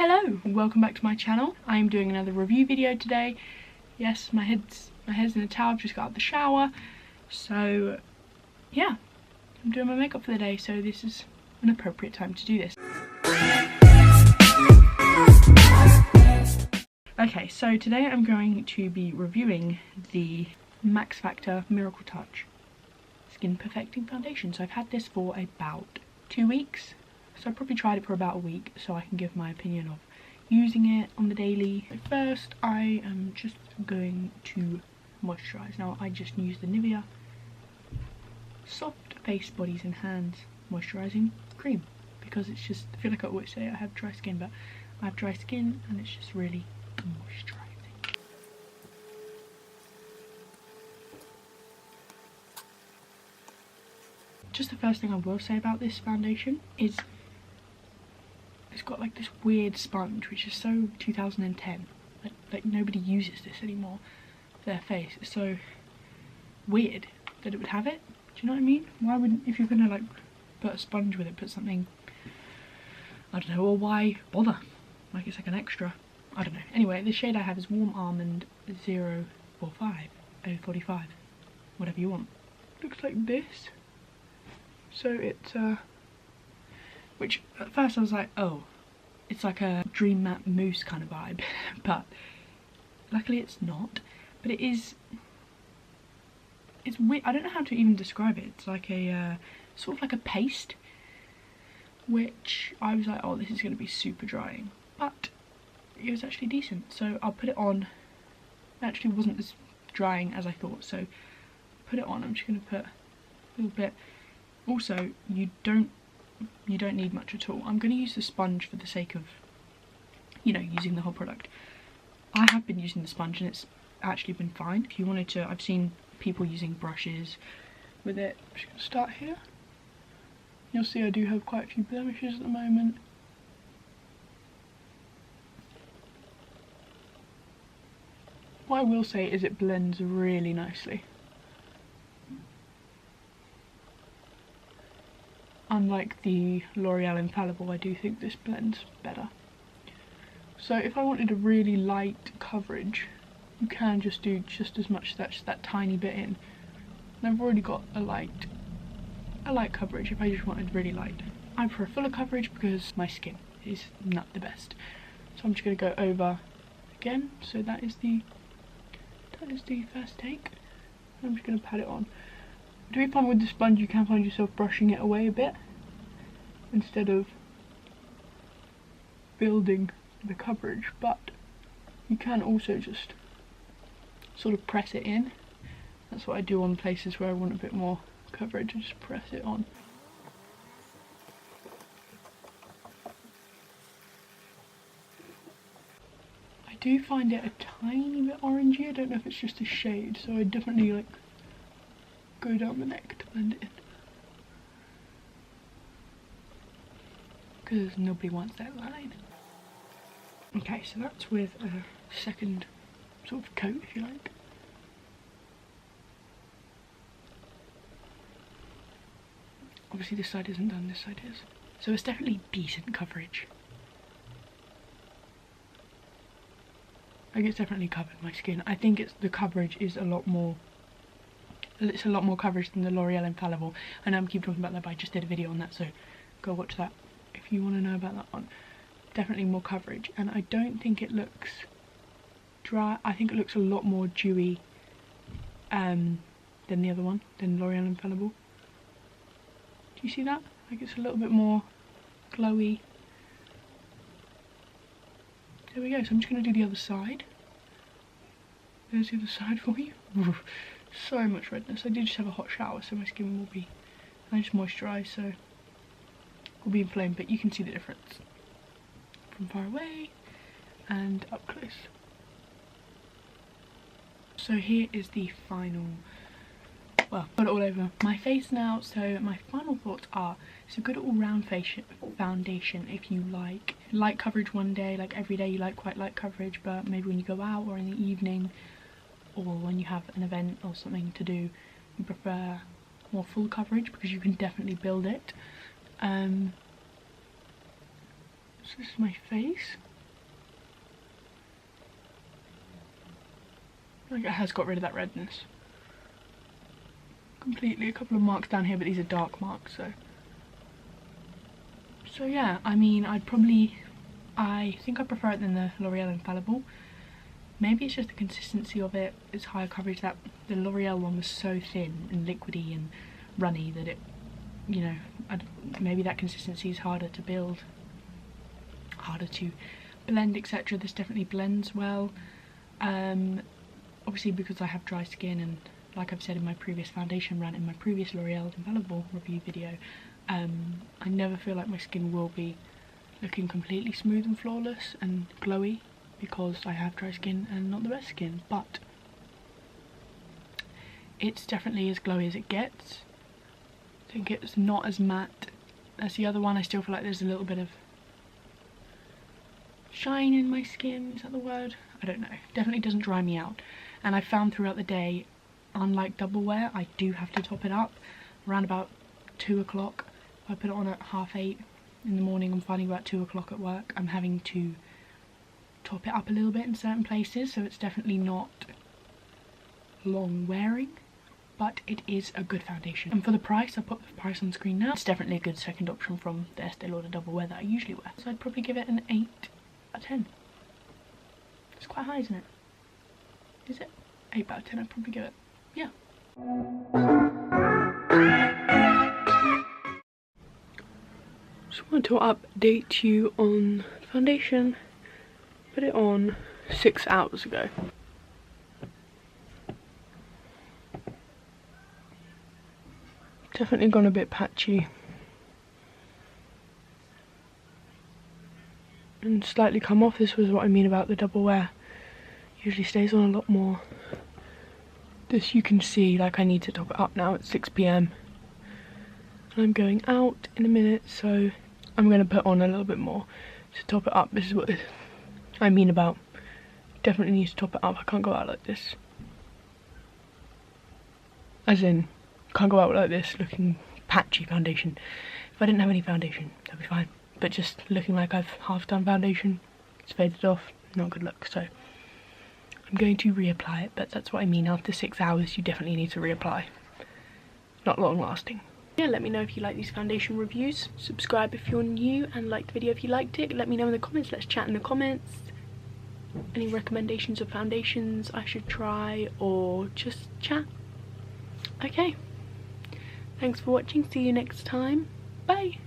Hello, welcome back to my channel. I am doing another review video today. Yes, my head's in a towel. I've just got out of the shower. So yeah, I'm doing my makeup for the day, so this is an appropriate time to do this. Okay, so today I'm going to be reviewing the Max Factor Miracle Touch Skin Perfecting Foundation. So I've had this for about 2 weeks. So I probably tried it for about a week so I can give my opinion of using it on the daily. So first I am just going to moisturise. Now I just use the Nivea Soft Face Bodies and Hands Moisturising Cream because it's just, I feel like I always say I have dry skin, but I have dry skin and it's just really moisturising. Just the first thing I will say about this foundation is it's got like this weird sponge, which is so 2010. Like nobody uses this anymore for their face. It's so weird that it would have it. Do you know what I mean? Why wouldn't, if you're gonna like put a sponge with it, put something, I don't know, or why bother? Like it's like an extra. I don't know. Anyway, the shade I have is Warm Almond 045, 045, whatever you want. Looks like this. So it's which at first I was like, oh, it's like a Dream Matte Mousse kind of vibe, but luckily it's not. But it is, it's weird. I don't know how to even describe it. It's like a sort of like a paste, which I was like, oh, this is going to be super drying, but it was actually decent. So I'll put it on. It actually wasn't as drying as I thought, so put it on. I'm just going to put a little bit. Also, you don't need much at all. I'm going to use the sponge for the sake of, you know, using the whole product. I have been using the sponge and it's actually been fine. If you wanted to, I've seen people using brushes with it. I'm just going to start here. You'll see I do have quite a few blemishes at the moment. What I will say is it blends really nicely. Unlike the L'Oreal Infallible, I do think this blends better. So if I wanted a really light coverage, you can just do just as much, that's that tiny bit in. And I've already got a light coverage if I just wanted really light. I prefer fuller coverage because my skin is not the best. So I'm just going to go over again. So that is the first take. I'm just going to pat it on. Do you find with the sponge you can find yourself brushing it away a bit instead of building the coverage, but you can also just sort of press it in. That's what I do on places where I want a bit more coverage, I just press it on. I do find it a tiny bit orangey. I don't know if it's just a shade, so I definitely like go down the neck to blend it in. Because nobody wants that line. Okay, so that's with a second sort of coat, if you like. Obviously this side isn't done, this side is. So it's definitely decent coverage. Like it's definitely covered my skin. I think the coverage is a lot more, it's a lot more coverage than the L'Oreal Infallible. I know I'm keep talking about that, but I just did a video on that, so go watch that if you want to know about that one. Definitely more coverage, and I don't think it looks dry. I think it looks a lot more dewy than the other one, than L'Oreal Infallible. Do you see that? Like it's a little bit more glowy. There we go. So I'm just going to do the other side. There's the other side for you. So much redness. I did just have a hot shower, so my skin will be, I just moisturised, so will be inflamed, but you can see the difference from far away and up close. So here is the final, well, got it all over my face now. So my final thoughts are, it's a good all-round foundation if you like light coverage one day, like every day you like quite light coverage, but maybe when you go out or in the evening or when you have an event or something to do, you prefer more full coverage because you can definitely build it. So this is my face. Like, it has got rid of that redness completely. A couple of marks down here, but these are dark marks, so yeah, I mean, I think I prefer it than the L'Oreal Infallible. Maybe it's just the consistency of it. It's higher coverage. That the L'Oreal one was so thin and liquidy and runny that it, you know, maybe that consistency is harder to build, harder to blend, etc. This definitely blends well. Obviously because I have dry skin, and like I've said in my previous foundation rant, in my previous L'Oreal Infallible review video, I never feel like my skin will be looking completely smooth and flawless and glowy, because I have dry skin and not the best skin, but it's definitely as glowy as it gets. I think it's not as matte as the other one. I still feel like there's a little bit of shine in my skin, is that the word? I don't know. Definitely doesn't dry me out. And I found throughout the day, unlike double wear, I do have to top it up around about 2 o'clock. If I put it on at 8:30 in the morning, I'm finding about 2 o'clock at work, I'm having to top it up a little bit in certain places, so it's definitely not long wearing, but it is a good foundation. And for the price, I'll put the price on screen now. It's definitely a good second option from the Estee Lauder double wear that I usually wear, so I'd probably give it an 8 out of 10. It's quite high, isn't it? Is it? 8 out of 10, I'd probably give it. Yeah. Just want to update you on foundation. Put it on 6 hours ago. Definitely gone a bit patchy. And slightly come off. This was what I mean about the double wear. Usually stays on a lot more. This you can see, like, I need to top it up now at 6 PM. And I'm going out in a minute, so I'm going to put on a little bit more to top it up. This is what I mean about definitely need to top it up. I can't go out like this. As in, can't go out like this looking patchy foundation. If I didn't have any foundation, that'd be fine. But just looking like I've half done foundation, it's faded off, not good look. So I'm going to reapply it, but that's what I mean. After 6 hours, you definitely need to reapply. Not long lasting. Yeah, let me know if you like these foundation reviews. Subscribe if you're new, and like the video if you liked it. Let me know in the comments. Let's chat in the comments. Any recommendations of foundations I should try, or just chat. Okay. Thanks for watching. See you next time. Bye.